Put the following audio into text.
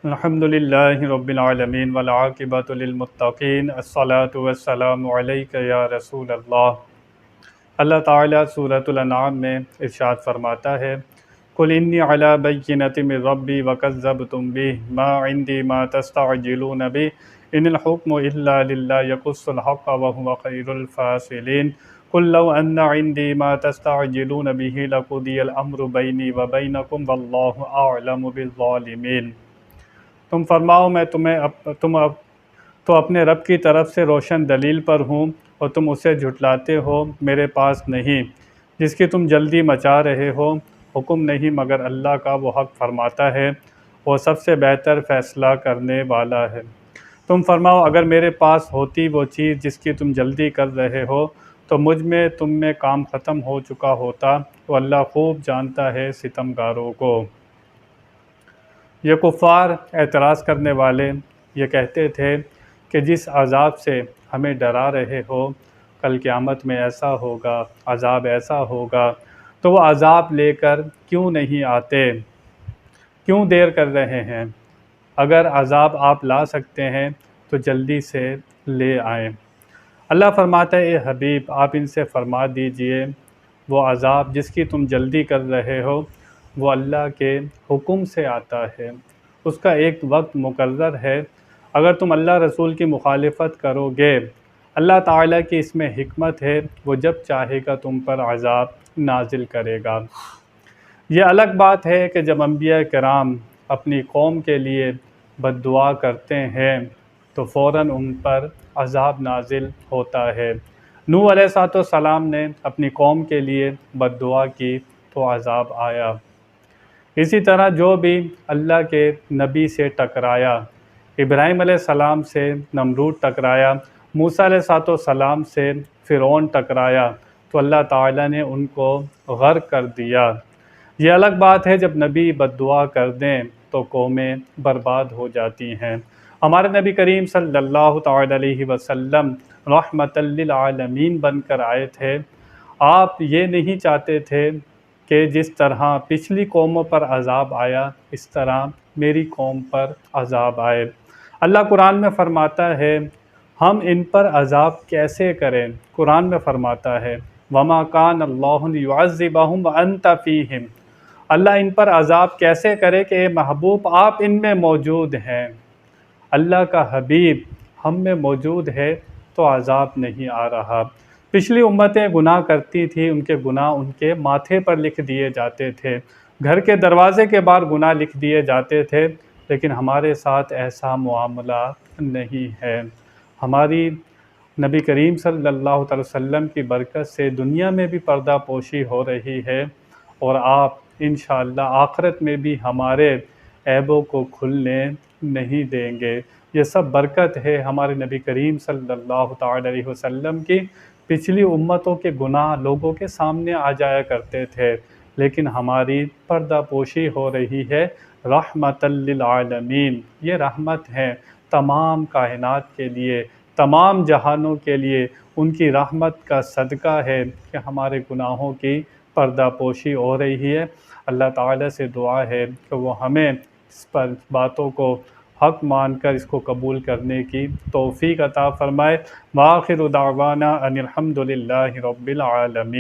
अल्हम्दुलिल्लाहि रब्बिल आलमीन वल आक़िबतु लिल मुत्तक़ीन अस्सलातु वस्सलामु अलैका या रसूल अल्लाह। अल्लाह ताला सूरतुल अनआम में इरशाद फरमाता है, कुल इन्नी अला बय्यिनतिन मिर रब्बी व कज़्ज़बतुम बिही मा इंदी मा तस्तअजिलून बिही इनिल हुक्मु इल्ला लिल्लाह यक़ुस्सुल हक़्क़ व हुवा खैरुल फ़ासिलीन। कुल लौ अन्ना इंदी मा तस्तअजिलून बिही लक़ुदियल अम्रु बैनी व बैनकुम वल्लाहु अअलमु बिज़्ज़ालिमीन। तुम फरमाओ मैं तुम्हें तुम अब तो अपने रब की तरफ से रोशन दलील पर हूँ और तुम उसे झुटलाते हो मेरे पास नहीं, जिसकी तुम जल्दी मचा रहे हो। हुक्म नहीं मगर अल्लाह का, वो हक़ फरमाता है, वो सबसे बेहतर फ़ैसला करने वाला है। तुम फरमाओ अगर मेरे पास होती वो चीज़ जिसकी तुम जल्दी कर रहे हो तो मुझ में तुम में काम ख़त्म हो चुका होता। तो अल्लाह खूब जानता है सितमगारों को। ये कुफ़ार एतराज़ करने वाले ये कहते थे कि जिस अज़ाब से हमें डरा रहे हो, कल क़यामत में ऐसा होगा, अज़ाब ऐसा होगा, तो वो अज़ाब लेकर क्यों नहीं आते, क्यों देर कर रहे हैं? अगर अज़ाब आप ला सकते हैं तो जल्दी से ले आएँ। अल्लाह फरमाता है, ए हबीब आप इनसे फरमा दीजिए, वो अज़ाब जिसकी तुम जल्दी कर रहे हो वो अल्लाह के हुक्म से आता है, उसका एक वक्त मुकर्रर है। अगर तुम अल्लाह रसूल की मुखालिफत करोगे, अल्लाह ताला की इसमें हिकमत है, वो जब चाहेगा तुम पर अज़ाब नाजिल करेगा। ये अलग बात है कि जब अंबिया किराम अपनी कौम के लिए बद्दुआ करते हैं तो फ़ौरन उन पर अज़ाब नाजिल होता है। नूह अलैहिस्सलाम ने अपनी कौम के लिए बद्दुआ की तो अज़ाब आया। इसी तरह जो भी अल्लाह के नबी से टकराया, इब्राहीम अलैहिस्सलाम से नमरूद टकराया, मूसा अलैहिस्सलाम से फ़िरौन टकराया, तो अल्लाह ताला ने उनको गर्क कर दिया। ये अलग बात है जब नबी बद्दुआ कर दें तो कौमें बर्बाद हो जाती हैं। हमारे नबी करीम सल्लल्लाहु तआला अलैहि वसल्लम रहमतल लिल आलमीन बनकर आए थे। आप ये नहीं चाहते थे कि जिस तरह पिछली कौमों पर अज़ाब आया इस तरह मेरी कौम पर अज़ाब आए। अल्लाह कुरान में फ़रमाता है, हम इन पर अज़ाब कैसे करें? कुरान में फ़रमाता है, वमा कान अल्लाहु युअज़्ज़िबहुम व अंत फ़ीहिम। अल्लाह इन पर अज़ाब कैसे करे कि ए महबूब आप इनमें मौजूद हैं। अल्लाह का हबीब हम में मौजूद है तो अज़ाब नहीं आ रहा। पिछली उम्मतें गुनाह करती थी, उनके गुनाह उनके माथे पर लिख दिए जाते थे, घर के दरवाज़े के बाहर गुनाह लिख दिए जाते थे, लेकिन हमारे साथ ऐसा मुआमला नहीं है। हमारी नबी करीम सल्लल्लाहु अलैहि वसल्लम की बरकत से दुनिया में भी पर्दा पोशी हो रही है और आप इंशाअल्लाह आखिरत में भी हमारे ऐबों को खुलने नहीं देंगे। ये सब बरकत है हमारे नबी करीम सल्लल्लाहु तआला अलैहि वसल्लम की। पिछली उम्मतों के गुनाह लोगों के सामने आ जाया करते थे, लेकिन हमारी पर्दा पोशी हो रही है। रहमतल लिल आलमीन, ये रहमत है तमाम कायनात के लिए, तमाम जहानों के लिए। उनकी रहमत का सदका है कि हमारे गुनाहों की पर्दा पोशी हो रही है। अल्लाह ताला से दुआ है कि वो हमें इस पर बातों को हक़ मानकर इसको कबूल करने की तौफ़ीक़ अता फ़रमाए। व आख़िरु दावाना अनिल हम्दुलिल्लाहि रब्बिल आलमीन।